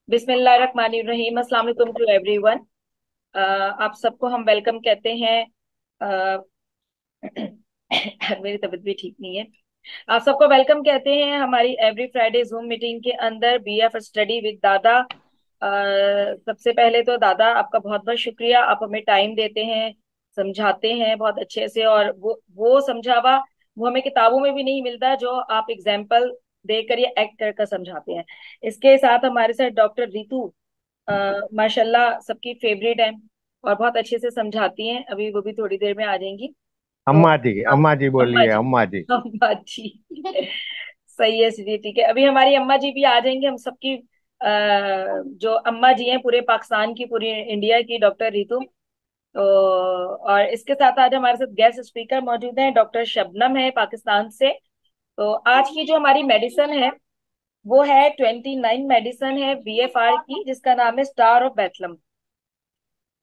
बिस्मिल्लाहिर्रहमानिर्रहीम। अस्सलाम वालेकुम टू एवरीवन। आप सबको हम वेलकम कहते हैं। अ, मेरी तबीयत भी ठीक नहीं है। आप सबको वेलकम कहते हैं हमारी एवरी फ्राइडे जूम मीटिंग के अंदर, BF स्टडी विद दादा। सबसे पहले तो दादा, आपका बहुत बहुत शुक्रिया। आप हमें टाइम देते हैं, समझाते हैं बहुत अच्छे से, और वो समझावा वो हमें किताबों में भी नहीं मिलता, जो आप एग्जाम्पल देकर या एक्ट कर कर समझाते हैं। इसके साथ हमारे साथ डॉक्टर रितु, माशाल्लाह सबकी फेवरेट है और बहुत अच्छे से समझाती हैं। अभी वो भी थोड़ी देर में आ जाएंगी। तो अम्मा जी अम्मा बोलिए, जी, अम्मा जी। अम्मा जी। सही है जी, ठीक है। अभी हमारी अम्मा जी भी आ जाएंगे। हम सबकी जो अम्मा जी हैं पूरे पाकिस्तान की, पूरी इंडिया की, डॉक्टर रितु। तो और इसके साथ आज हमारे साथ गेस्ट स्पीकर मौजूद हैं, डॉक्टर शबनम है पाकिस्तान से। तो आज की जो हमारी मेडिसिन है वो है 29 मेडिसिन है BFR की, जिसका नाम है स्टार ऑफ बेथलम।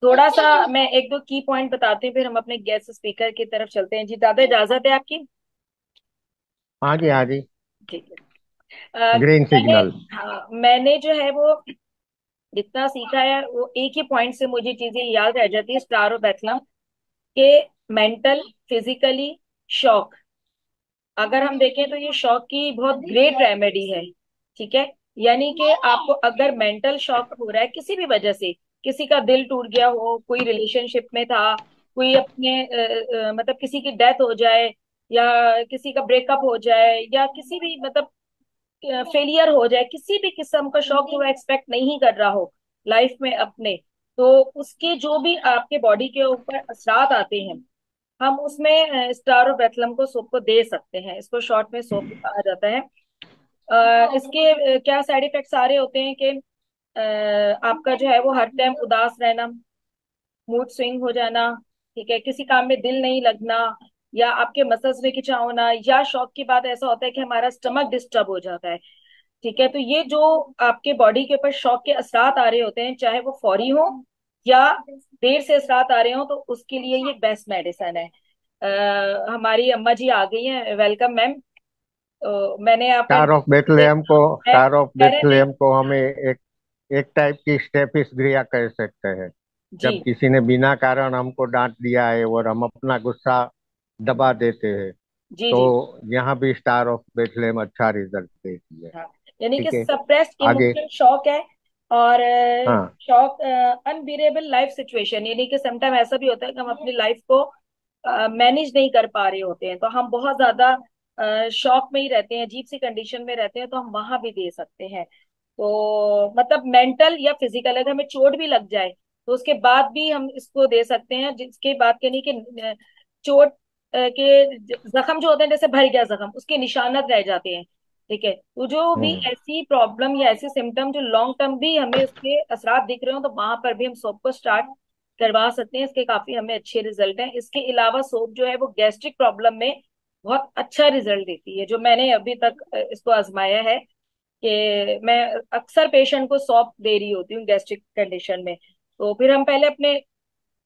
थोड़ा सा मैं एक दो की पॉइंट बताती हूँ, फिर हम अपने गेस्ट स्पीकर की तरफ चलते हैं। जी दादा, इजाजत है आपकी? हाँ जी, हाँ जी। ठीक है। ग्रीन मैंने, सिग्नल। हाँ, मैंने जो है वो जितना सीखा है वो एक ही पॉइंट से मुझे चीजें याद रह जाती है स्टार ऑफ बेथलम के। मेंटल, फिजिकली शॉक, अगर हम देखें तो ये शॉक की बहुत ग्रेट रेमेडी है। ठीक है। यानी कि आपको अगर मेंटल शॉक हो रहा है किसी भी वजह से, किसी का दिल टूट गया हो, कोई रिलेशनशिप में था, कोई अपने मतलब किसी की डेथ हो जाए, या किसी का ब्रेकअप हो जाए, या किसी भी मतलब फेलियर हो जाए, किसी भी किस्म का शौक जो वो एक्सपेक्ट नहीं कर रहा हो लाइफ में अपने, तो उसके जो भी आपके बॉडी के ऊपर असरात आते हैं, हम उसमें स्टार ऑफ बेथलम को सोप को दे सकते हैं। इसको शॉर्ट में सोप कहा जाता है। इसके क्या साइड इफेक्ट्स आ रहे होते हैं कि आपका जो है वो हर टाइम उदास रहना, मूड स्विंग हो जाना, ठीक है, किसी काम में दिल नहीं लगना, या आपके मसल्स में खिंचाव होना, या शौक की बात ऐसा होता है कि हमारा स्टमक डिस्टर्ब हो जाता है। ठीक है। तो ये जो आपके बॉडी के ऊपर शॉक के असरात आ रहे होते हैं, चाहे वो फौरी हो या देर से असरात आ रहे हो, तो उसके लिए ये बेस्ट मेडिसिन है। हमारी अम्मा जी आ गई हैं, वेलकम मैम। तो मैंने यहाँ पर स्टार ऑफ बेथलेहम को मैं स्टार ऑफ मैंने नहीं। बेथलेहम को हमें एक एक टाइप की स्टेपिस कह सकते हैं। जी जब किसी ने बिना कारण हमको डांट दिया है और हम अपना गुस्सा दबा देते हैं, जी तो जी। यहाँ भी स्टार ऑफ बेथलेहम अच्छा रिजल्ट देती है। हाँ, यानी कि ठीक है। सप्रेस्ड आगे। इमोशनल शॉक है। और हाँ। शॉक, अनबीरेबल लाइफ सिचुएशन, यानी कि समटाइम ऐसा भी होता है कि हम अपनी लाइफ को मैनेज नहीं कर पा रहे होते हैं, तो हम बहुत ज्यादा शॉक में ही रहते हैं, अजीब सी कंडीशन में रहते हैं, तो हम वहां भी दे सकते हैं। तो मतलब मेंटल या फिजिकल, अगर हमें चोट भी लग जाए तो उसके बाद भी हम इसको दे सकते हैं। जिसके बात करनी कि चोट के जख्म जो होते हैं, जैसे भर गया जख्म, उसके निशानत रह जाते हैं। ठीक है। तो जो भी हम्म। ऐसी प्रॉब्लम या ऐसे सिम्टम जो लॉन्ग टर्म भी हमें उसके असरात दिख रहे हो, तो वहां पर भी हम सोप को स्टार्ट करवा सकते हैं। इसके काफी हमें अच्छे रिजल्ट हैं। इसके अलावा सोप जो है वो गैस्ट्रिक प्रॉब्लम में बहुत अच्छा रिजल्ट देती है, जो मैंने अभी तक इसको आजमाया है, कि मैं अक्सर पेशेंट को सौंप दे रही होती हूँ गैस्ट्रिक कंडीशन में। तो फिर हम पहले अपने,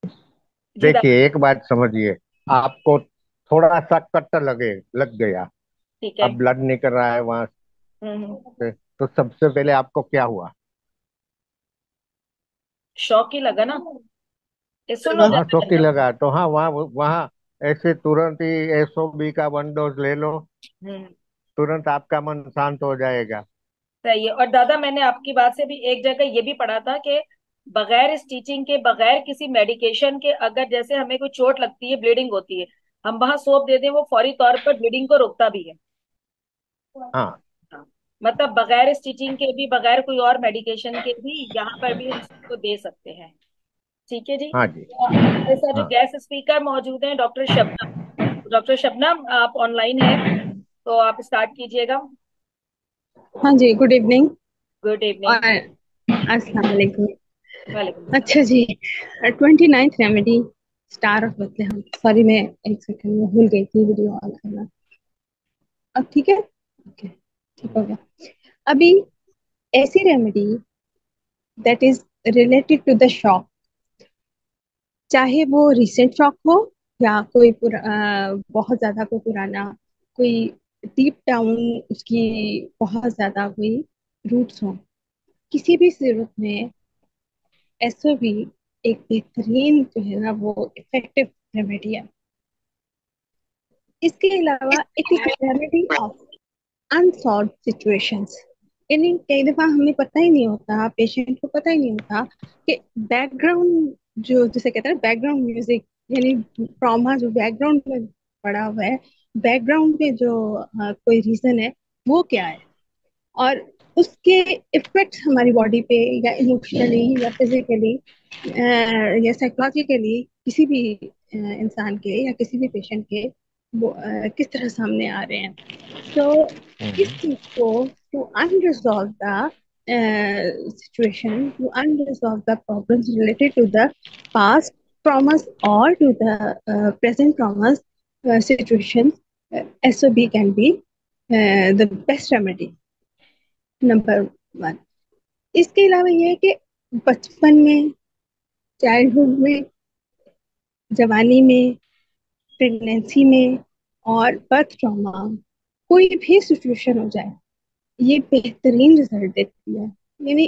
जी देखिए, एक बात समझिए। आपको थोड़ा सा कट लग गया। ठीक है। अब ब्लड निकल रहा है वहां हम्म। से, तो सबसे पहले आपको क्या हुआ? शौक ही लगा ना, ये सुन हो हाँ, जाता है चौकी बंदा। लगा तो हाँ, वहाँ वहाँ ऐसे तुरंत ही SOB का 1 डोज ले लो। हम्म। तुरंत आपका मन शांत हो जाएगा। सही है। और दादा, मैंने आपकी बात से भी एक जगह ये भी पढ़ा था कि बगैर स्टिचिंग के, बगैर किसी मेडिकेशन के, अगर जैसे हमें कोई चोट लगती है, ब्लीडिंग होती है, हम वहां सोप दे दें, वो फौरी तौर पर ब्लीडिंग को रोकता भी है। हाँ। हाँ। मतलब बगैर स्टिचिंग के भी, बगैर कोई और मेडिकेशन के भी, यहाँ पर भी हम इसको दे सकते हैं। ठीक है जी। हाँ जी। तो हमारे साथ जो हाँ। गेस्ट स्पीकर मौजूद हैं, डॉक्टर शबनम। डॉक्टर शबनम, आप ऑनलाइन हैं, तो आप स्टार्ट कीजिएगा। हाँ जी, गुड इवनिंग। Good evening. और अस्सलाम वालेकुम। वालेकुम सलाम। अच्छा जी। 29th remedy, star of Bethlehem. Sorry, मैं एक सेकंड में भूल गई थी वीडियो ऑन करना। अब ठीक है? ओके, ठीक हो गया। अभी ऐसी remedy that is related to the shock, चाहे वो रिसेंट शॉक हो या कोई बहुत ज्यादा कोई पुराना, कोई डीप डाउन उसकी बहुत ज्यादा कोई रूट्स हो, किसी भी सूरत में एसओबी एक बेहतरीन जो है ना वो इफेक्टिव रेमेडी है। इसके अलावा it is remedy of unsolve situations. यानी कई दफा हमें पता ही नहीं होता, पेशेंट को पता ही नहीं होता कि बैकग्राउंड जो जिसे कहते हैं बैकग्राउंड म्यूजिक, यानी ट्रॉमा जो बैकग्राउंड में पड़ा हुआ है, बैकग्राउंड में जो कोई रीजन है वो क्या है, और उसके इफेक्ट्स हमारी बॉडी पे या इमोशनली या फिजिकली या साइकोलॉजिकली किसी भी इंसान के या किसी भी पेशेंट के वो किस तरह सामने आ रहे हैं। तो इस चीज को to unresolve the situation, to unresolve the problems related to the past traumas or to the present traumas situations, SOB can be the best remedy, number one. इसके अलावा ये है कि बचपन में, चाइल्डहुड में, जवानी में, प्रेगनेंसी में और बर्थ ट्रॉमा, कोई भी सिचुएशन हो जाए, ये बेहतरीन रिजल्ट देती है। यानी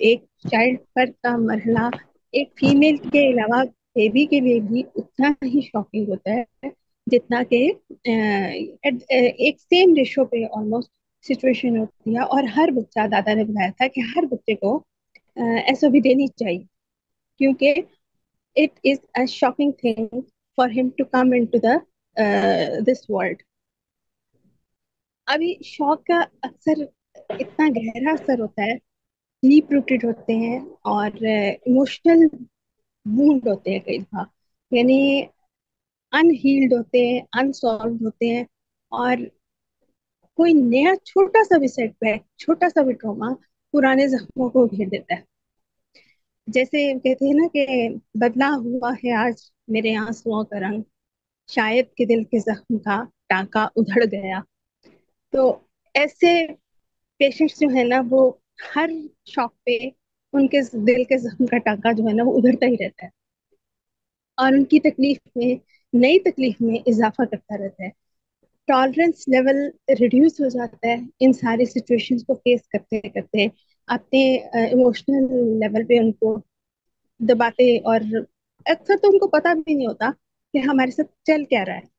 एक चाइल्ड बर्थ का मरहला एक फीमेल के अलावा बेबी के लिए भी उतना ही शॉकिंग होता है जितना कि एक सेम रेशो पे ऑलमोस्ट सिचुएशन होती है। और हर बच्चा, दादा ने बताया था कि हर बच्चे को एसओबी देनी चाहिए, क्योंकि it is a shocking thing for him to come into the this world. अभी शॉक का अक्सर इतना गहरा असर होता है, डीप रूटेड होते हैं और इमोशनल वूंड होते हैं कई बार, यानी अनहील्ड होते हैं, अनसॉल्व होते हैं। और कोई नया छोटा सा भी सेटबैक, छोटा सा भी ट्रॉमा पुराने जख्मों को घेर देता है। जैसे कहते हैं ना कि बदला हुआ है आज मेरे आंसुओं का रंग, शायद कि दिल के जख्म का टांका उधड़ गया। तो ऐसे पेशेंट्स जो है ना वो हर शॉक पे उनके दिल के जख्म का टांका जो है ना वो उधड़ता ही रहता है और उनकी तकलीफ में, नई तकलीफ में इजाफा करता रहता है। टॉलरेंस लेवल रिड्यूस हो जाता है इन सारी सिचुएशंस को फेस करते करते, अपने इमोशनल लेवल पे उनको दबाते। और अक्सर तो उनको पता भी नहीं होता कि हमारे साथ चल क्या रहा है।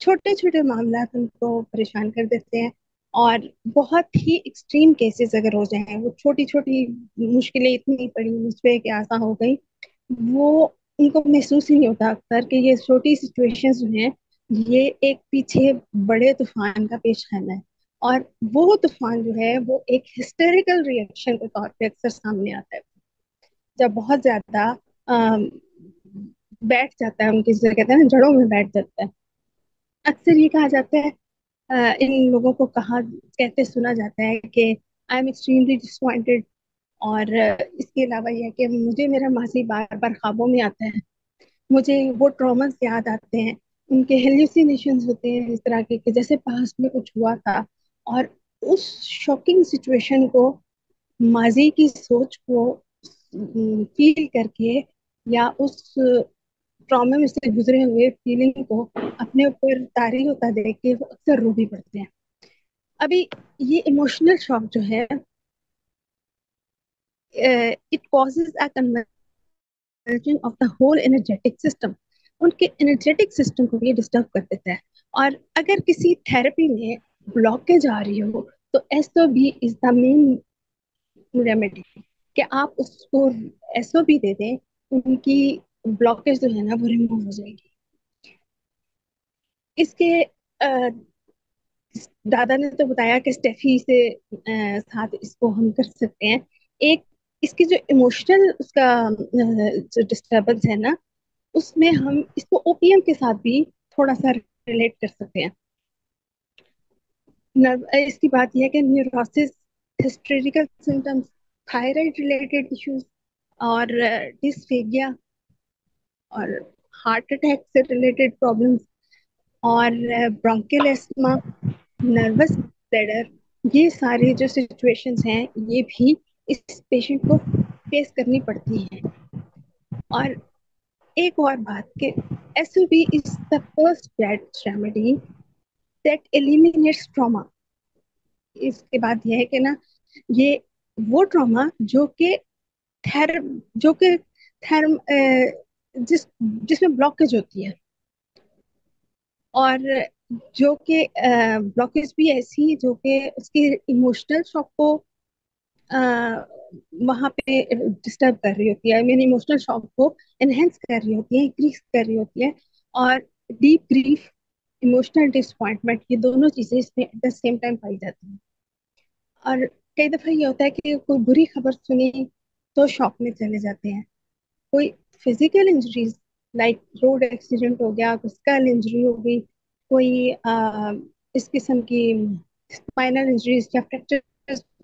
छोटे छोटे मामला उनको परेशान कर देते हैं। और बहुत ही एक्सट्रीम केसेस अगर हो जाएं, वो छोटी छोटी मुश्किलें इतनी बड़ी मुझ पे कि आसा हो गई, वो उनको महसूस ही नहीं होता अक्सर कि ये छोटी सिचुएशंस जो हैं ये एक पीछे बड़े तूफान का पेश खाना है। और वो तूफान जो है वो एक हिस्टेरिकल रिएक्शन के तौर पे अक्सर सामने आता है, जब बहुत ज्यादा अम, बैठ जाता है उनकी, जिसे कहते हैं ना जड़ों में बैठ जाता है। अक्सर ये कहा जाता है, इन लोगों को कहा कहते सुना जाता है कि आई एम एक्सट्रीमली डिसअपॉइंटेड। और इसके अलावा यह है कि मुझे मेरा मासी बार बार ख्वाबों में आता है, मुझे वो ट्रॉमास याद आते हैं, उनके हेल्यूसिनेशंस होते हैं इस तरह के कि जैसे पास्ट में कुछ हुआ था। और उस शॉकिंग सिचुएशन को, माजी की सोच को फील करके या उस ट्रॉमा में से गुजरे हुए फीलिंग को अपने ऊपर तारी होता देख के वो अक्सर रो भी पड़ते हैं। अभी ये इमोशनल शॉक जो है, it causes a conversion of the whole energetic system. उनके एनर्जेटिक सिस्टम को ये डिस्टर्ब कर देता है। और अगर किसी थेरेपी में ब्लॉकेज आ रही हो तो S O B is the main remedy, कि आप उसको एसओ बी दे दें, उनकी ब्लॉकेज जो है ना वो रिमूव हो जाएगी। इसके दादा ने तो बताया कि स्टेफी से साथ इसको हम कर सकते हैं। एक इसकी जो इमोशनल उसका जो डिस्टरबेंस है ना, उसमें हम इसको ओपीएम के साथ भी थोड़ा सा रिलेट कर सकते हैं। इसकी बात यह है कि neurosis, hysterical symptoms, thyroid related issues और डिस्फेगिया और हार्ट अटैक से रिलेटेड प्रॉब्लम्स और ब्रोंकियल एस्थमा, नर्वस ब्लैडर, ये सारी जो सिचुएशंस हैं ये भी इस पेशेंट को फेस करनी पड़ती हैं। और एक और बात कि SOB is the first best remedy that eliminates trauma. इसके बाद यह है कि ना ये वो ट्रॉमा थेर जो कि थर्म जिसमें ब्लॉकेज होती है, और जो कि ब्लॉकेज भी ऐसी जो कि उसके इमोशनल शॉक को वहां पे डिस्टर्ब कर रही होती है, मेरी इमोशनल शॉक को एनहेंस कर रही होती है, इंक्रीज कर रही होती है। और डीप ग्रीफ, इमोशनल डिसअपॉइंटमेंट, ये दोनों चीजें इसमें एट द सेम टाइम पाई जाती हैं। और कई दफा ये होता है कि कोई बुरी खबर सुनी तो शॉक में चले जाते हैं। कोई physical injuries, like road accident हो गया, कोई स्कल इंजरी हो गई, कोई इस किस्म की स्पाइनल इंजरीज या फ्रैक्चर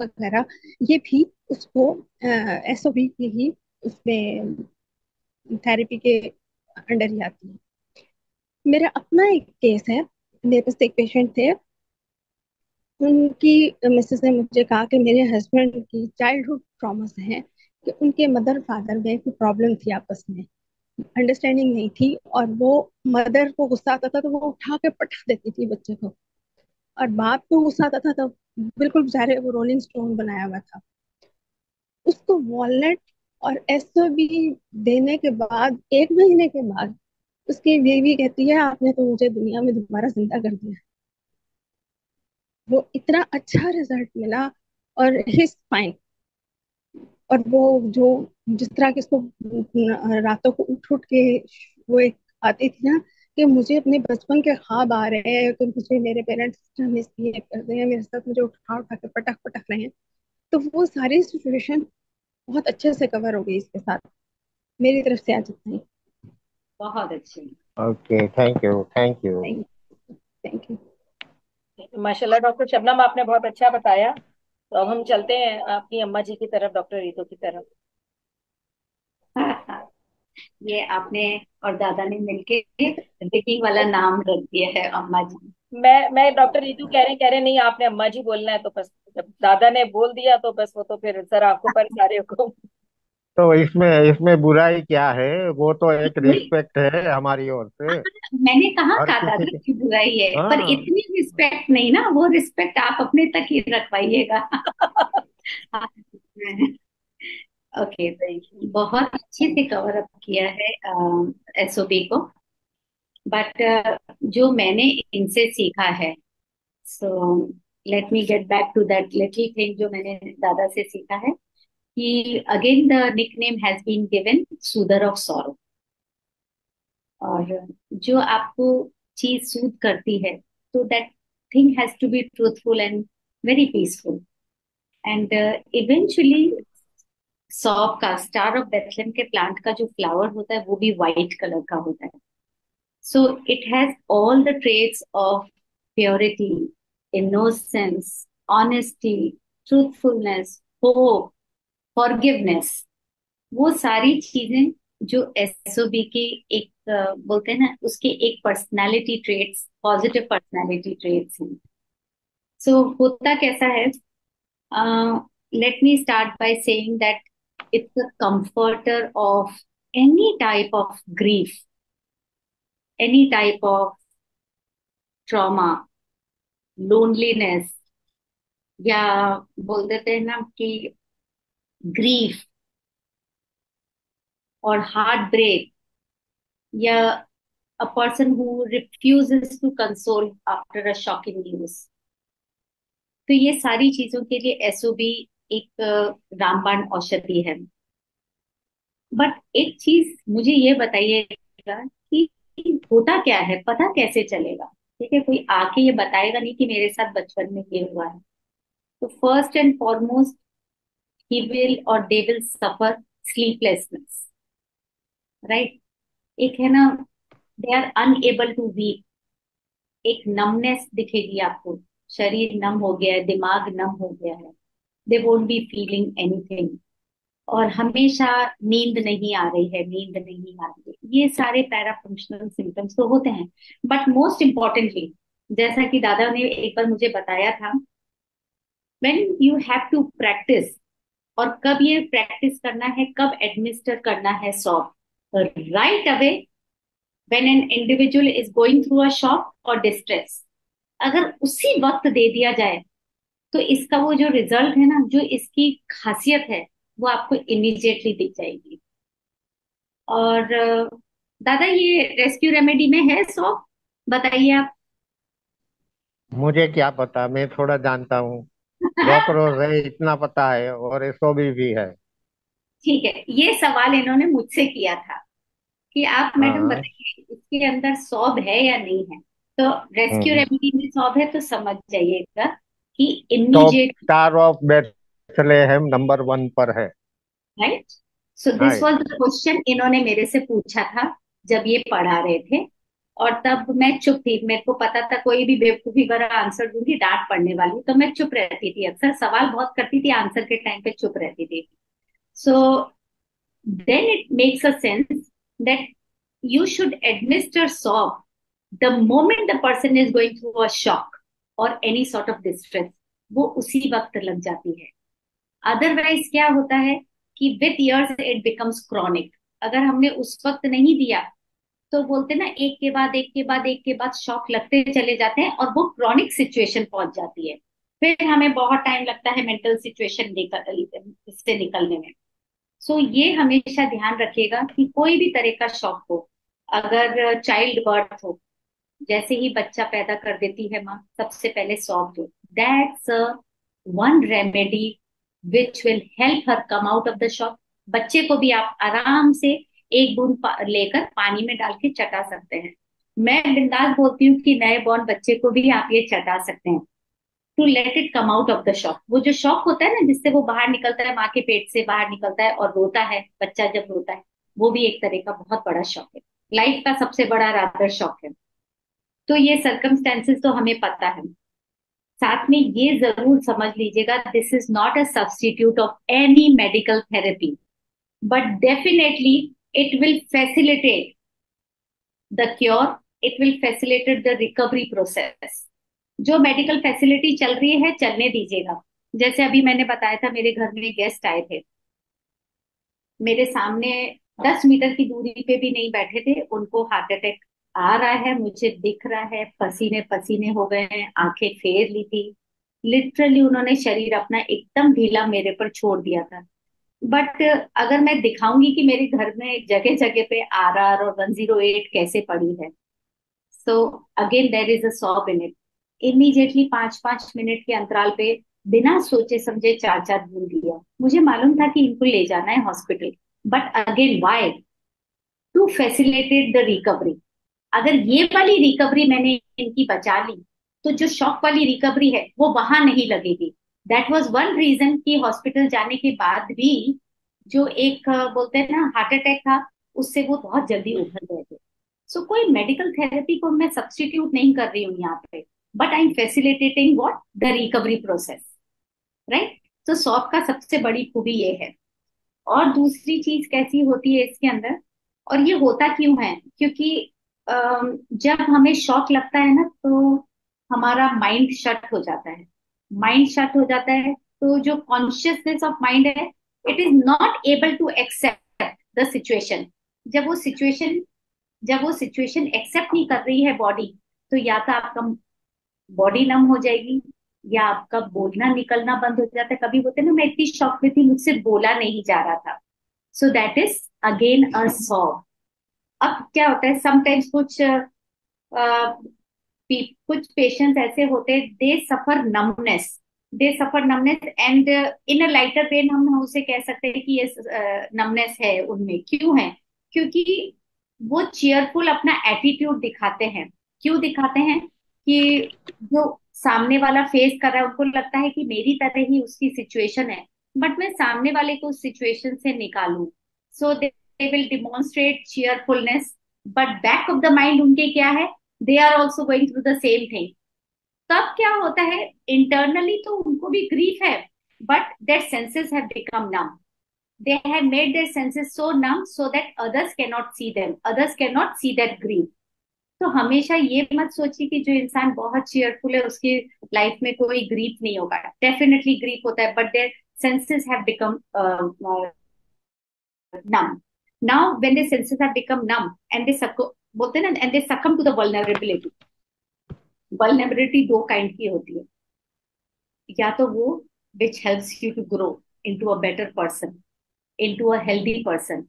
वगैरह, ये भी उसको एसओबी की ही उसमें थेरेपी के अंडर ही आती है। मेरा अपना एक केस है। मेरे पास एक पेशेंट थे, उनकी मिसेस ने मुझे कहा कि मेरे हस्बैंड की चाइल्डहुड ट्रॉमास हैं, कि उनके मदर फादर में कोई प्रॉब्लम थी, आपस में अंडरस्टैंडिंग नहीं थी, और वो मदर को गुस्सा आता था तो वो उठा के पटक देती थी बच्चे को, और बाप को गुस्सा आता था तो बिल्कुल बेचारे वो रोलिंग स्टोन बनाया हुआ था। उसको वॉलनट और एसओबी देने के बाद 1 महीने के बाद उसकी बीवी कहती है, आपने तो मुझे दुनिया में दोबारा जिंदा कर दिया। वो इतना अच्छा रिजल्ट मिला, और हिज फाइन। और वो जो जिस तरह के उसको रातों को उठ उठ के वो एक आती थी ना, कि मुझे अपने बचपन के ख्वाब आ रहे हैं, कि मुझे मेरे पेरेंट्स मिस ये कर रहे हैं, मेरे साथ मुझे उठा उठा के पटक पटक रहे हैं। तो वो सारी सिचुएशन बहुत अच्छे से कवर हो गई इसके साथ। मेरी तरफ से आज इतना ही। बहुत अच्छी। Okay, thank you, thank you. Thank thank you. माशाल्लाह डॉक्टर शबनम, आपने बहुत अच्छा बताया। तो अब हम चलते हैं अपनी अम्मा जी की तरफ, डॉक्टर रितु की तरफ। ये आपने और दादा ने मिलके रिकी वाला नाम रख दिया है अम्मा जी। मैं डॉक्टर रितु कह रहे नहीं, आपने अम्मा जी बोलना है, तो बस जब दादा ने बोल दिया तो बस वो तो फिर सर आपको पर सारे हुक्म। तो इसमें इसमें बुराई क्या है? वो तो एक रिस्पेक्ट है हमारी ओर से। मैंने कहा हर था किसी दादा के। की बुराई है, पर हाँ। इतनी रिस्पेक्ट नहीं ना, वो रिस्पेक्ट आप अपने तक ही रखवाइएगा। ओके। बहुत अच्छे से कवर अप किया है एसओपी को। बट जो मैंने इनसे सीखा है, so let me get back to that little thing जो मैंने दादा से सीखा है, कि again the nickname has been given soother of sorrow. और जो आपको चीज सूद करती है, तो that thing has to be truthful and very peaceful. And eventually सौंफ का, स्टार ऑफ बेथलेम के प्लांट का जो फ्लावर होता है वो भी वाइट कलर का होता है। So it has all the traits of purity, innocence, honesty, truthfulness, hope, forgiveness. वो सारी चीजें जो एसओबी की एक बोलते हैं ना, उसके एक personality traits, positive personality traits हैं। सो होता कैसा है, let me start by saying that it's a comforter of any type of grief, any type of trauma, loneliness, या बोल देते हैं ना कि ग्रीफ और हार्ट ब्रेक, या a person who refuses to console after a shocking news। तो ये सारी चीजों के लिए एसओबी एक रामबाण औषधि है। बट एक चीज मुझे ये बताइएगा कि होता क्या है, पता कैसे चलेगा? ठीक है, कोई आके ये बताएगा नहीं कि मेरे साथ बचपन में ये हुआ है। तो first and foremost, he will और they will suffer sleeplessness, right? एक है ना, they are unable to weep. एक नमनेस दिखेगी आपको, शरीर नम हो गया है, दिमाग नम हो गया है। They won't be feeling anything. और हमेशा नींद नहीं आ रही है, नींद नहीं आ रही है, ये सारे पैरा फंक्शनल सिम्टम्स तो होते हैं। बट मोस्ट इम्पॉर्टेंटली, जैसा कि दादा ने एक बार मुझे बताया था, when you have to practise, और कब ये प्रैक्टिस करना है, कब एडमिनिस्टर करना है soft, right away, when an individual is going through a shock और डिस्ट्रेस। अगर उसी वक्त दे दिया जाए तो इसका वो जो रिजल्ट है ना, जो इसकी खासियत है, वो आपको इमीडिएटली दिख जाएगी। और दादा ये रेस्क्यू रेमेडी में है सॉफ्ट, बताइए आप। मुझे क्या पता, मैं थोड़ा जानता हूँ। रॉकरोज है इतना पता है, और एसओबी भी है। ठीक है, ये सवाल इन्होंने मुझसे किया था कि आप मैडम हाँ। बताइए इसके अंदर सॉब है या नहीं है। तो रेस्क्यू हम्म। रेमेडी में सॉब है, तो समझ जाइएगा कि top immediate. Star of Bethlehem number 1 पर है। Right. So this hi. Was the question इन्होंने मेरे से पूछा था जब ये पढ़ा रहे थे। और तब मैं चुप थी, मेरे को पता था कोई भी बेवकूफी भरा आंसर दूंगी डांट पड़ने वाली, तो मैं चुप रहती थी, अक्सर सवाल बहुत करती थी, आंसर के टाइम पे चुप रहती थी। सो then it makes a sense that you should administer SOB the moment the person is going through a shock or any sort of distress, वो उसी वक्त लग जाती है। अदरवाइज क्या होता है कि with years it becomes chronic. अगर हमने उस वक्त नहीं दिया तो बोलते ना, एक के बाद एक के बाद एक के बाद शॉक लगते चले जाते हैं और वो क्रॉनिक सिचुएशन पहुंच जाती है। फिर हमें बहुत टाइम लगता है मेंटल सिचुएशन इससे निकलने में। सो ये हमेशा ध्यान रखिएगा कि कोई भी तरह का शॉक हो, अगर चाइल्ड बर्थ हो, जैसे ही बच्चा पैदा कर देती है माँ, सबसे पहले सौंप दो। That's one remedy which will help her come out of the shock. बच्चे को भी आप आराम से एक बूंद लेकर पानी में डाल के चटा सकते हैं। मैं बिंदास बोलती हूँ कि नए बॉर्न बच्चे को भी आप ये चटा सकते हैं, to let it come out of the shock. वो जो शॉक होता है ना, जिससे वो बाहर निकलता है, माँ के पेट से बाहर निकलता है और रोता है बच्चा जब रोता है, वो भी एक तरह का बहुत बड़ा शॉक है, लाइफ का सबसे बड़ा रादर शॉक है। तो ये सर्कमस्टेंसेस तो हमें पता है। साथ में ये जरूर समझ लीजिएगा, this is not a substitute of any medical therapy, but definitely it will facilitate the cure, it will facilitate the recovery process. जो मेडिकल फैसिलिटी चल रही है चलने दीजिएगा। जैसे अभी मैंने बताया था, मेरे घर में गेस्ट आए थे, मेरे सामने 10 मीटर की दूरी पे भी नहीं बैठे थे, उनको हार्ट अटैक आ रहा है, मुझे दिख रहा है, पसीने पसीने हो गए हैं, आंखें फेर ली थी। लिटरली उन्होंने शरीर अपना एकदम ढीला मेरे पर छोड़ दिया था। बट अगर मैं दिखाऊंगी कि मेरे घर में जगह जगह पे RR और 108 कैसे पड़ी है, so again there is a sob in it. Immediately 5-5 minute के अंतराल पे बिना सोचे समझे 4-4 बूंद दिया। मुझे मालूम था कि इनको ले जाना है hospital, but again why, to facilitate the recovery. अगर ये वाली रिकवरी मैंने इनकी बचा ली, तो जो शॉक वाली रिकवरी है वो वहां नहीं लगेगी। दैट वाज वन रीजन कि हॉस्पिटल जाने के बाद भी जो एक बोलते हैं ना हार्ट अटैक था, उससे वो बहुत जल्दी उभर गए थे। सो कोई मेडिकल थेरेपी को मैं सब्स्टिट्यूट नहीं कर रही हूँ यहाँ पे, but I am facilitating what the recovery process. Right. तो सॉप का सबसे बड़ी खूबी ये है। और दूसरी चीज कैसी होती है इसके अंदर, और ये होता क्यों है, क्योंकि जब हमें शॉक लगता है ना, तो हमारा माइंड शट हो जाता है। माइंड शट हो जाता है तो जो कॉन्शियसनेस ऑफ माइंड है, it is not able to accept the situation. जब वो सिचुएशन जब वो सिचुएशन एक्सेप्ट नहीं कर रही है बॉडी, तो या तो आपका बॉडी नम हो जाएगी, या आपका बोलना निकलना बंद हो जाता है। कभी होते ना, मैं इतनी शॉक में थी मुझसे बोला नहीं जा रहा था। So that is again a sob. अब क्या होता है, समटाइम्स कुछ पेशेंट्स ऐसे होते हैं, they suffer numbness and in a lighter pain हम उसे कह सकते हैं कि ये नमनेस है उनमें। क्यों है? क्योंकि वो चेयरफुल अपना एटीट्यूड दिखाते हैं। क्यों दिखाते हैं? कि जो सामने वाला फेस कर रहा है, उनको लगता है कि मेरी तरह ही उसकी सिचुएशन है, बट मैं सामने वाले को उस सिचुएशन से निकालूं। So they will demonstrate cheerfulness, but back of the mind उनके क्या है, they are also going through the same thing. तब क्या होता है, इंटरनली तो उनको भी ग्रीफ है, but their senses have become numb. they have made their senses so numb so that others cannot see that grief। तो हमेशा ये मत सोचिए कि जो इंसान बहुत चीयरफुल है उसकी लाइफ में कोई ग्रीफ नहीं होगा। डेफिनेटली ग्रीफ होता है, but their senses have become numb। now when their senses have become numb and they बोलते हैं ना, and they succumb to the vulnerability। Vulnerability दो काइंड की होती है। या तो वो which helps you to grow into a better person, into a healthy person.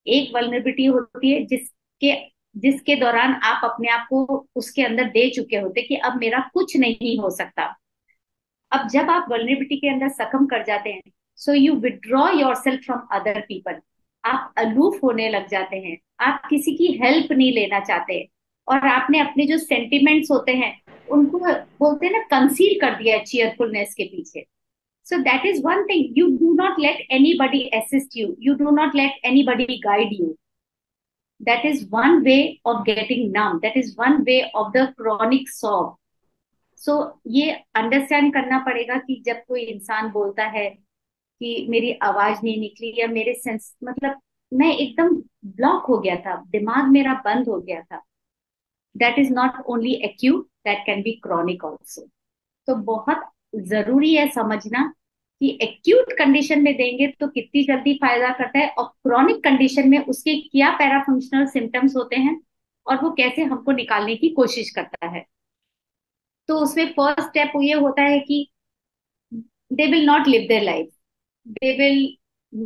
एक वल्नरेबिलिटी होती है जिसके जिसके दौरान आप अपने आप को उसके अंदर दे चुके होते कि अब मेरा कुछ नहीं हो सकता। अब जब आप वल्नरेबिलिटी के अंदर सकम कर जाते हैं, so you withdraw your self from other people. आप अलूफ होने लग जाते हैं, आप किसी की हेल्प नहीं लेना चाहते, और आपने अपने जो सेंटिमेंट्स होते हैं उनको, बोलते हैं ना, कंसील कर दिया चीयरफुलनेस के पीछे। So that is one thing. You do not let anybody assist you. You do not let anybody guide you. That is one way of getting numb. That is one way of the chronic sob. So ये understand करना पड़ेगा कि जब कोई इंसान बोलता है कि मेरी आवाज नहीं निकली, या मेरे सेंस, मतलब मैं एकदम ब्लॉक हो गया था, दिमाग मेरा बंद हो गया था, that is not only acute, that can be chronic also. तो बहुत जरूरी है समझना कि एक्यूट कंडीशन में देंगे तो कितनी जल्दी फायदा करता है, और क्रॉनिक कंडीशन में उसके क्या पैराफंक्शनल सिम्टम्स होते हैं, और वो कैसे हमको निकालने की कोशिश करता है। तो उसमें फर्स्ट स्टेप ये होता है कि they will not live their life, they will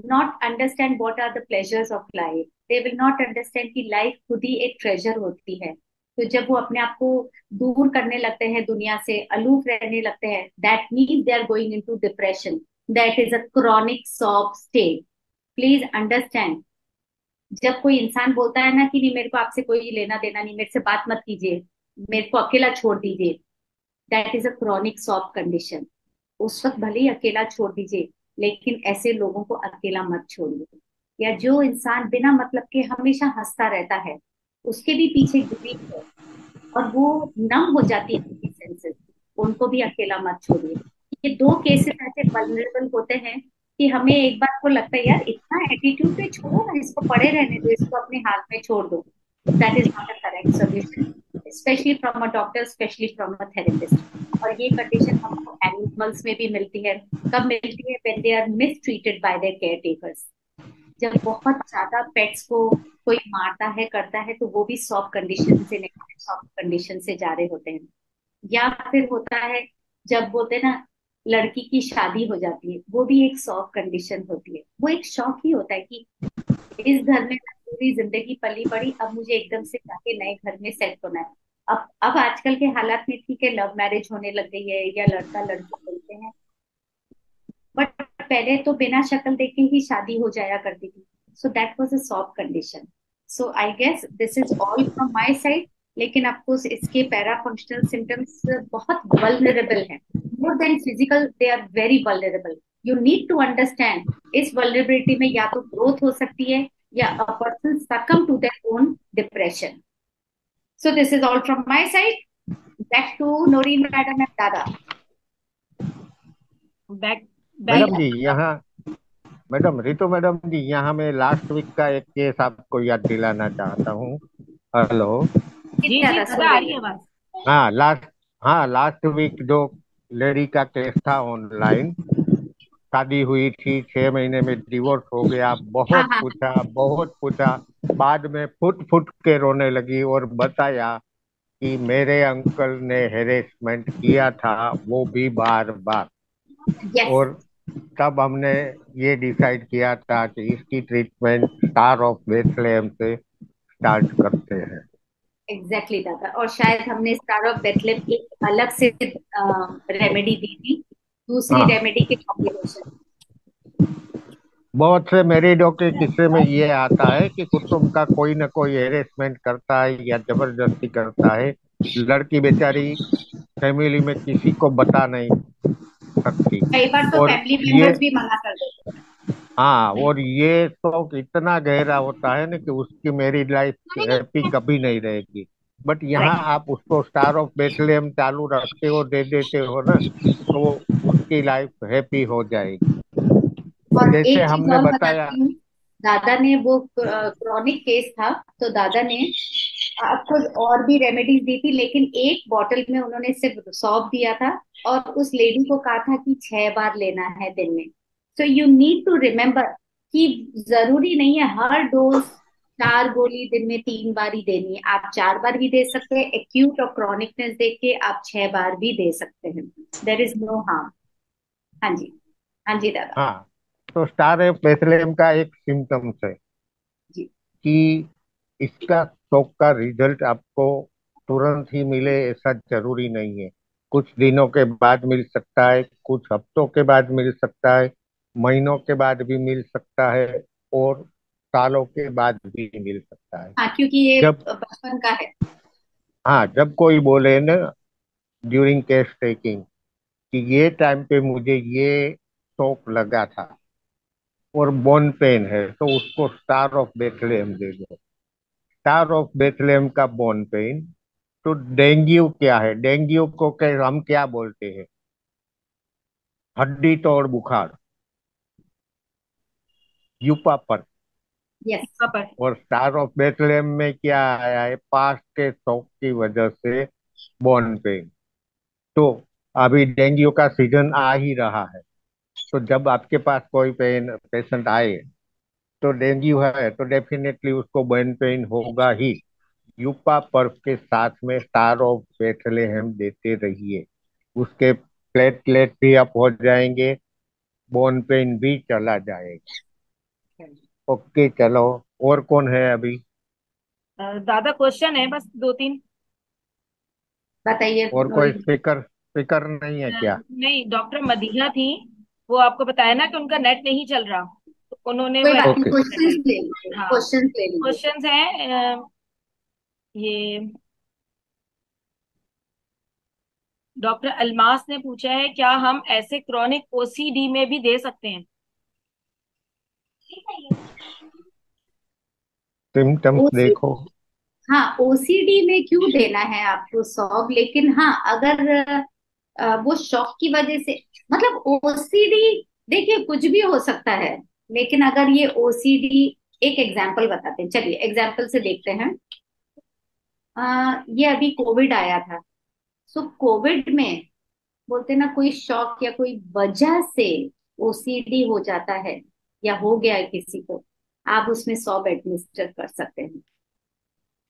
not understand what are the pleasures of life, they will not understand कि लाइफ खुद ही एक ट्रेजर होती है। तो जब वो अपने आप को दूर करने लगते हैं, दुनिया से अलूफ रहने लगते हैं, that means they are going into depression, that is a chronic sob state. Please understand, जब कोई इंसान बोलता है ना कि नहीं मेरे को आपसे कोई लेना देना नहीं, मेरे से बात मत कीजिए, मेरे को अकेला छोड़ दीजिए, that is a chronic sob condition. उस वक्त भले ही अकेला छोड़ दीजिए, लेकिन ऐसे लोगों को अकेला मत छोड़िए। या जो इंसान बिना मतलब के हमेशा हंसता रहता है, उसके भी पीछे ग्रीफ है, और वो नम हो जाती है उनकी सेंसेस, उनको भी अकेला मत छोड़िए। ये दो केसेस ऐसे वल्नरेबल होते हैं कि हमें एक बार को लगता है यार इतना एटीट्यूड पे छोड़ो ना, इसको पड़े रहने दो, इसको अपने हाथ में छोड़ दो। That is not a correct solution, specially from a doctor, specially from a therapist. और ये कंडीशन हमको एनिमल्स में भी मिलती है। कब मिलती है? When they are mistreated by their caretakers. जब बहुत ज्यादा पेट्स को कोई मारता है, करता है, तो वो भी सॉफ्ट कंडीशन से, नेगेटिव सॉफ्ट कंडीशन से जा रहे होते हैं। या फिर होता है जब बोलते हैं ना लड़की की शादी हो जाती है, वो भी एक सॉफ्ट कंडीशन होती है। वो एक शौक ही होता है कि इस घर में मैं पूरी जिंदगी पली बड़ी, अब मुझे एकदम से जाके नए घर में सेट होना है। अब आजकल के हालात में ठीक है, लव मैरिज होने लग गई है, या लड़का लड़की बोलते हैं, बट पहले तो बिना शक्ल देख के ही शादी हो जाया करती थी। So that was a soft condition. So I guess this is all from my side. लेकिन अफकोर्स इसके पैरा फंक्शनल सिम्टम्स बहुत वल्नरेबल हैं, more than physical, they are very vulnerable. You need to understand, इस vulnerability में या तो growth हो सकती है, या a person succumb to their own depression. So this is all from my side. Back to Noreen madam and दादा। Back back madam जी यहाँ, मैडम रितु मैडम जी यहाँ मैं लास्ट वीक का एक केस आपको याद दिलाना चाहता हूँ। हेलो। जी जी दादा सुन दादा आ रही रही है। है बात। हाँ लास्ट, हाँ लास्ट वीक जो लेडी का केस था ऑनलाइन, शादी हुई थी, 6 महीने में डिवोर्स हो गया, हाँ बहुत हाँ। पूछा बहुत पूछा, बाद में फुट फुट के रोने लगी और बताया कि मेरे अंकल ने हेरेसमेंट किया था, वो भी बार बार। यस। और तब हमने ये डिसाइड किया था कि इसकी ट्रीटमेंट स्टार ऑफ बेथलेहम से स्टार्ट करते हैं। एग्जैक्टली exactly, दादा। और शायद हमने स्टार ऑफ बेथलेहम एक अलग से रेमेडी दी थी, दूसरी हाँ, रेमेडी के कॉम्बिनेशन। बहुत से मैरिडों के किस्से में ये आता है कि कुटुंब का कोई न कोई हेरेसमेंट करता है या जबरदस्ती करता है। लड़की बेचारी फैमिली में किसी को बता नहीं सकती। कई बार तो और फैमिली ये, मेंबर्स भी मना कर देते हाँ, और ये शौक इतना गहरा होता है ना कि उसकी मैरिड लाइफ हैप्पी कभी नहीं रहेगी। बट हैं। यहाँ राइट। आप उसको स्टार ऑफ बेथलेहम चालू रखते हो, दे देते हो ना, तो वो उसकी लाइफ हैप्पी हो जाएगी। और जैसे एक चीज हमने और बताया। बताती हूँ, दादा ने वो क्रॉनिक केस था, तो दादा ने आपको और भी रेमेडीज दी थी, लेकिन एक बॉटल में उन्होंने सिर्फ सौंफ दिया था, और उस लेडी को कहा था कि 6 बार लेना है दिन में। So you need to remember कि जरूरी नहीं है हर डोज 4 गोली दिन में 3 बार ही देनी है। आप 4 बार भी दे सकते हैं, एक्यूट और क्रॉनिकनेस देख के आप 6 बार भी दे सकते हैं, देर इज नो हार्म। हाँ जी, हाँ जी दादा। हाँ, तो स्टार ऑफ बेथलेहम का एक सिम्टम्स है जी। कि इसका शौक का रिजल्ट आपको तुरंत ही मिले ऐसा जरूरी नहीं है। कुछ दिनों के बाद मिल सकता है, कुछ हफ्तों के बाद मिल सकता है, महीनों के बाद भी मिल सकता है, और सालों के बाद भी मिल सकता है। हाँ, क्योंकि ये जब बचपन का है। हाँ, जब कोई बोले ना ड्यूरिंग केस टेकिंग कि ये टाइम पे मुझे ये शौक लगा था और बोन पेन है, तो उसको स्टार ऑफ बेथलेहम दे दो। स्टार ऑफ बेथलेहम का बोन पेन। तो डेंगू क्या है? डेंगू को हम क्या बोलते हैं? हड्डी तोड़ बुखार, यूपापर। यस। पापा। और स्टार ऑफ बेथलेहम में क्या आया है? पास्ट के शौक की वजह से बोन पेन। तो अभी डेंगू का सीजन आ ही रहा है, तो जब आपके पास कोई पेशेंट आए तो डेंगू है तो डेफिनेटली उसको बोन पेन होगा ही। यूपा पर्व के साथ में स्टार ऑफ बेथलेहम देते रहिए, उसके प्लेटलेट भी अप हो जाएंगे, बोन पेन भी चला जाएगा। ओके, चलो। और कौन है अभी? दादा क्वेश्चन है बस दो तीन। बताइए और कोई नूरी। स्पीकर स्पीकर नहीं है क्या? नहीं, डॉक्टर मदीहा थी। वो आपको बताया ना कि उनका नेट नहीं चल रहा, तो उन्होंने कोई वो बात नहीं, ओके। क्वेश्चंस ले लीजिए, हाँ, क्वेश्चंस ले लीजिए। क्वेश्चंस हैं। ये डॉक्टर अलमास ने पूछा है, क्या हम ऐसे क्रॉनिक ओसीडी में भी दे सकते हैं? सिम्टम्स ओसी देखो। हाँ, ओसीडी में क्यों देना है आपको सॉब? लेकिन हाँ, अगर वो शौक की वजह से, मतलब ओसीडी, देखिए कुछ भी हो सकता है। लेकिन अगर ये ओसीडी, एक एग्जांपल बताते हैं, चलिए एग्जांपल से देखते हैं। ये अभी कोविड आया था। सो कोविड में बोलते ना, कोई शौक या कोई वजह से ओसीडी हो जाता है या हो गया है किसी को, आप उसमें सॉब एडमिनिस्टर कर सकते हैं।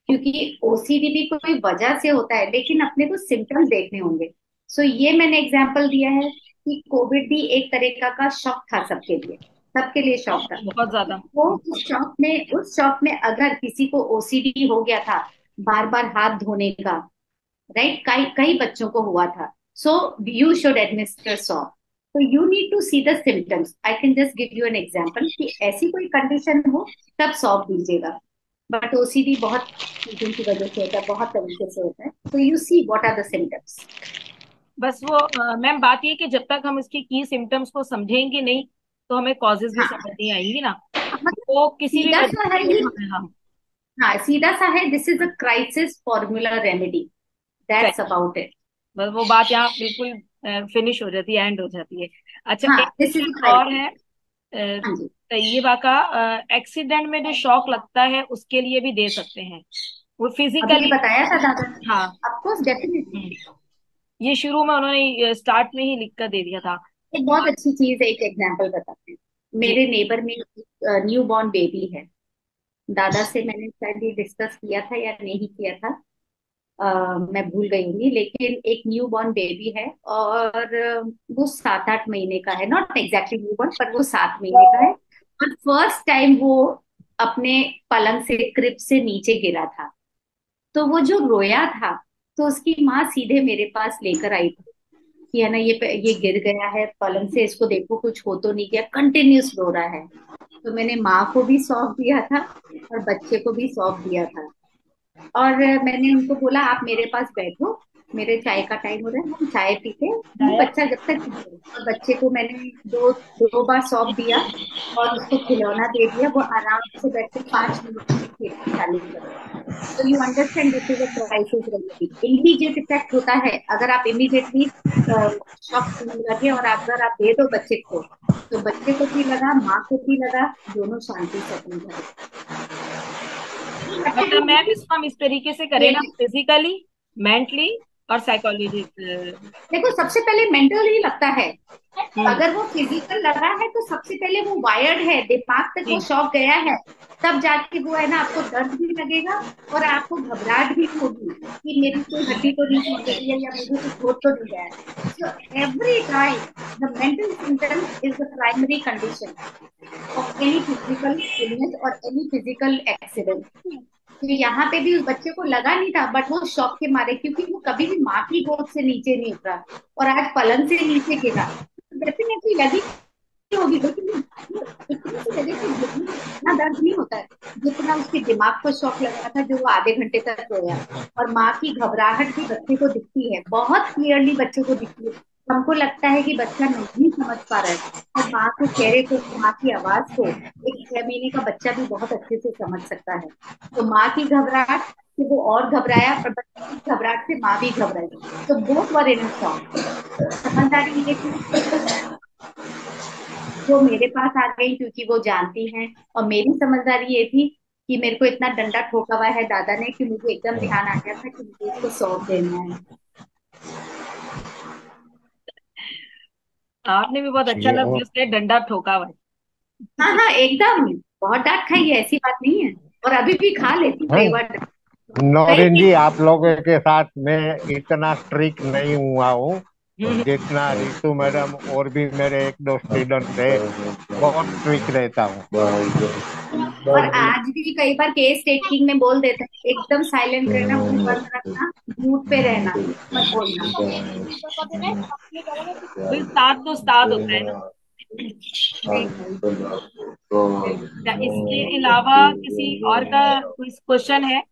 क्योंकि ओसीडी भी कोई वजह से होता है, लेकिन अपने को सिम्टम्स देखने होंगे। सो ये मैंने एग्जांपल दिया है कि कोविड भी एक तरीका का शौक था सबके लिए, सबके लिए शौक था। बहुत ज्यादा। वो उस शौक में अगर किसी को ओसीडी हो गया था, बार बार हाथ धोने का, राइट, कई कई बच्चों को हुआ था। So you should administer sop. तो you need to see the symptoms. I can just give you an example कि ऐसी कोई कंडीशन हो तब सॉप दीजिएगा। बट ओसीडी बहुत चीजों की वजह से होता है, बहुत तरीके से होता है। तो you see what are the symptoms. बस वो मैम, बात ये कि जब तक हम इसकी की सिम्टम्स को समझेंगे नहीं, तो हमें कॉजेज भी हाँ, समझ नहीं आएंगी ना। मतलब वो किसी भी सीधा वजह सा है से ये। हम। हाँ, सीधा सा है, this is a crisis formula remedy, that's correct. About it. बस वो बात यहाँ बिल्कुल फिनिश हो जाती है, एंड हो जाती है। अच्छा, हाँ, एक दिस इज क्वेश्चन और क्राइसिस। है। हाँ जी। तैयबा का, एक्सीडेंट में जो शॉक लगता है उसके लिए भी दे सकते हैं, वो अभी फिजिकली। बताया था दादा ने। हाँ। Of course, definitely. हम्म, ये शुरू में उन्होंने स्टार्ट में ही लिख कर दे दिया था। एक बहुत अच्छी चीज है, एक एग्जांपल बताते हैं। जी। मेरे नेबर में न्यू बॉर्न बेबी है। दादा से मैंने शायद ये डिस्कस किया था या नहीं किया था, मैं भूल गई हूँ, लेकिन एक न्यू बॉर्न बेबी है। और वो 7-8 महीने का है, नॉट एग्जैक्टली न्यू बॉर्न, पर वो 7 महीने का है। और फर्स्ट टाइम वो अपने पलंग से, क्रिब से नीचे गिरा था। तो वो जो रोया था, तो उसकी माँ सीधे मेरे पास लेकर आई थी कि है ना, ये गिर गया है पलंग से, इसको देखो कुछ हो तो नहीं गया, कंटिन्यूस रो रहा है। तो मैंने माँ को भी सौंप दिया था और बच्चे को भी सौंप दिया था। और मैंने उनको बोला, आप मेरे पास बैठो, मेरे चाय का टाइम हो रहा है, हम चाय पीते हैं, ये डाया। बच्चा जब तक नहीं करे। और बच्चे को मैंने दो दो बार सौंप दिया और उसको खिलौना दे दिया। वो आराम से बैठ के 5 मिनट में खेलना चालू कर। तो you understand, this is a crisis remedy. Immediate effect होता है अगर आप इमीडिएटली शॉक लगे और अगर आप दे दो बच्चे को, तो बच्चे को भी लगा, माँ को भी लगा, दोनों शांति से अपने घर। मतलब मैम, इसको हम इस तरीके से करें ना, ये फिजिकली, मेंटली और साइकोलॉजी। देखो, सबसे पहले मेंटल ही लगता है। हम्म। अगर वो फिजिकल लगा है तो सबसे पहले वो वायर्ड है, दिमाग तक वो जी। शॉक गया है। तब जाके वो है ना, आपको दर्द भी लगेगा और आपको घबराहट भी होगी कि मेरी कोई हड्डी तो नहीं टूट गई है या मुझे कुछ हो तो नहीं गया है। So every time the mental symptom is the primary condition of any physical illness or any physical accident. तो यहाँ पे भी उस बच्चे को लगा नहीं था, बट वो शॉक के मारे, क्योंकि वो कभी भी माँ की गोद से नीचे नहीं उतरा और आज पलंग से नीचे गिरा, डेफिनेटली लगी होगी, लेकिन इतनी सी जगह पे गिरने में इतना दर्द नहीं होता है जितना उसके दिमाग को शॉक लगा था, जो वो आधे घंटे तक रोया। और माँ की घबराहट भी बच्चे को दिखती है, बहुत क्लियरली बच्चे को दिखती है। हमको लगता है कि बच्चा नहीं समझ पा रहा है, और माँ के चेहरे को, माँ की आवाज को एक 6 महीने का बच्चा भी बहुत अच्छे से समझ सकता है। तो माँ की घबराहट से वो और घबराया, और बच्चे की घबराहट से माँ भी घबराई, तो बोथ वर इन शॉक। समझदारी ये थी, वो मेरे पास आ गई क्योंकि वो जानती हैं, और मेरी समझदारी ये थी कि मेरे को इतना डंडा ठोका हुआ है दादा ने कि मुझे एकदम ध्यान आ गया था कि मुझे इसको सौंप देना है। आपने भी बहुत अच्छा ये लफ्ज वो यूज किया, डंडा ठोका हुआ है। हाँ हाँ एकदम, बहुत डांट खाई है, ऐसी बात नहीं है, और अभी भी खा लेती हूँ हाँ, कई बार डांट। कई नौरीन जी, चीज। आप लोगों के साथ मैं इतना स्ट्रिक्ट नहीं हुआ हूँ हम्म, जितना रितु मैडम और भी मेरे एक दो स्टूडेंट थे। बहुत स्ट्रिक्ट रहता हूँ। और आज भी कई बार केस टेकिंग में बोल देते हैं एकदम साइलेंट रहना, मुंह बंद रखना, म्यूट पे रहना, कुछ मत बोलना। भाई उस्ताद तो उस्ताद होता है ना। नहीं नहीं। क्या इसके अलावा किसी और का कोई क्वेश्चन है?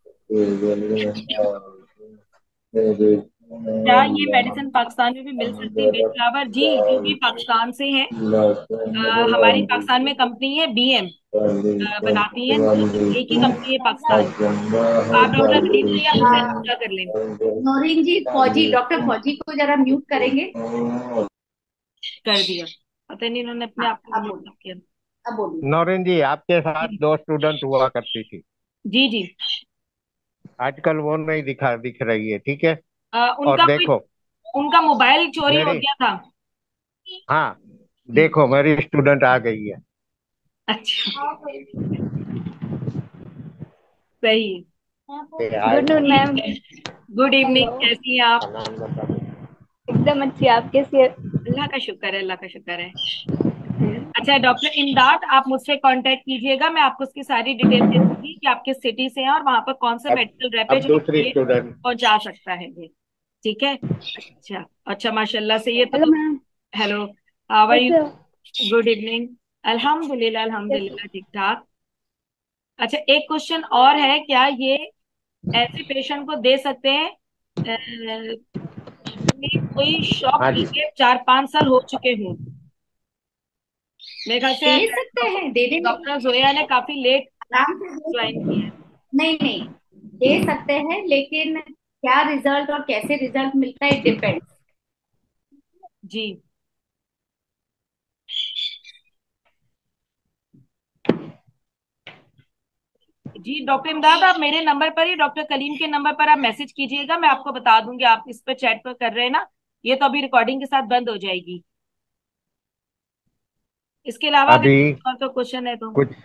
क्या ये मेडिसिन पाकिस्तान में भी मिल सकती है, बेच फ्लावर? जी, क्योंकि पाकिस्तान से है। हमारी पाकिस्तान में कंपनी है बीएम, बनाती है, तो एक ही कंपनी है पाकिस्तान की। तो आप डॉक्टर कलीम से या मुझसे हाँ, रब्ता कर लें। नौरीन जी, फौजी, डॉक्टर फौजी को जरा म्यूट करेंगे। कर दिया, पता नहीं इन्होंने अपने हाँ, आप को अब म्यूट बोलिए, किया। अब बोलिए। नौरीन जी, आपके साथ जी दो स्टूडेंट हुआ करती थी। जी जी। आजकल वो नहीं दिख रही है, ठीक है। और उनका कोई, देखो उनका मोबाइल चोरी हो मेरी, गया था। हाँ, हम्म, देखो मेरी स्टूडेंट आ गई है। अच्छा, सही ये है। आए good noon ma'am. Good evening, hello. कैसी हैं आप? का नाम बता दो। एकदम अच्छी, आप कैसी है? अल्लाह का शुक्र है, अल्लाह का शुक्र है। अच्छा डॉक्टर इमदाद, आप मुझसे कांटेक्ट कीजिएगा, मैं आपको उसकी सारी डिटेल दे दूंगी कि आप किस सिटी से हैं और वहां पर कौन सा अब मेडिकल रैप है अब जो आपको दूसरी ये स्टूडेंट। पहुंचा सकता है ये। ठीक है। अच्छा अच्छा, माशाल्लाह से ये हेलो तो। Ma'am. Hello, how are you? कैसे हो? Good evening. अल्हम्दुलिल्लाह कैसे? अल्हम्दुलिल्लाह, ठीक ठाक। अच्छा, एक क्वेश्चन और है, क्या ये ऐसे पेशेंट को दे सकते हैं कोई शॉक हाँ जी। लगे, 4-5 साल हो चुके हों? मेरे ख्याल से दे सकते हैं, दे देंगे, डॉक्टर जोया ने काफी लेट आराम से दे ज्वाइन सकते किया हैं। है। नहीं नहीं, दे सकते हैं, लेकिन क्या रिजल्ट और कैसे रिजल्ट मिलता है, डिपेंड। जी जी, डॉक्टर इमदाद, आप मेरे नंबर पर ही डॉक्टर कलीम के नंबर पर आप मैसेज कीजिएगा, मैं आपको बता दूंगी। आप इस पे चैट पर कर रहे हैं ना, ये तो अभी रिकॉर्डिंग के साथ बंद हो जाएगी। इसके अलावा अगर अभी और तो क्वेश्चन है तो। कुछ एक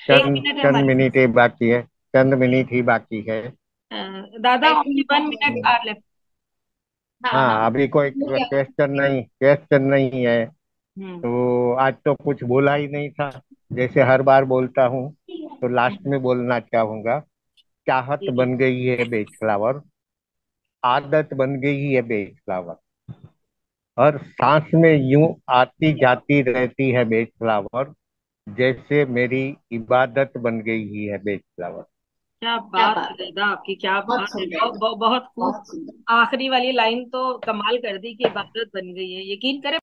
चंद मिनट है चंद हमारे मिनट ही बाकी है। चंद मिनट ही बाकी है। दादा, I only think 1 minute are left. हाँ हाँ, हाँ, अभी कोई हो गया। क्वेश्चन नहीं है। हम्म तो आज तो कुछ बोला ही नहीं था। जैसे हर बार बोलता हूँ, तो लास्ट में बोलना चाहूंगा। चाहत जी जी। बन गई है बेच फ्लावर, आदत बन गई है बेच फ्लावर, हर सांस में यूं आती जाती रहती है बेच फ्लावर, जैसे मेरी इबादत बन गई है बेच फ्लावर। क्या क्या बात है बात है, दादा आपकी, क्या बहुत बात है, सुंदर, बहुत खूब। बहुत सुंदर। आखिरी वाली लाइन तो कमाल कर दी कि इबादत बन गई है, यकीन करें।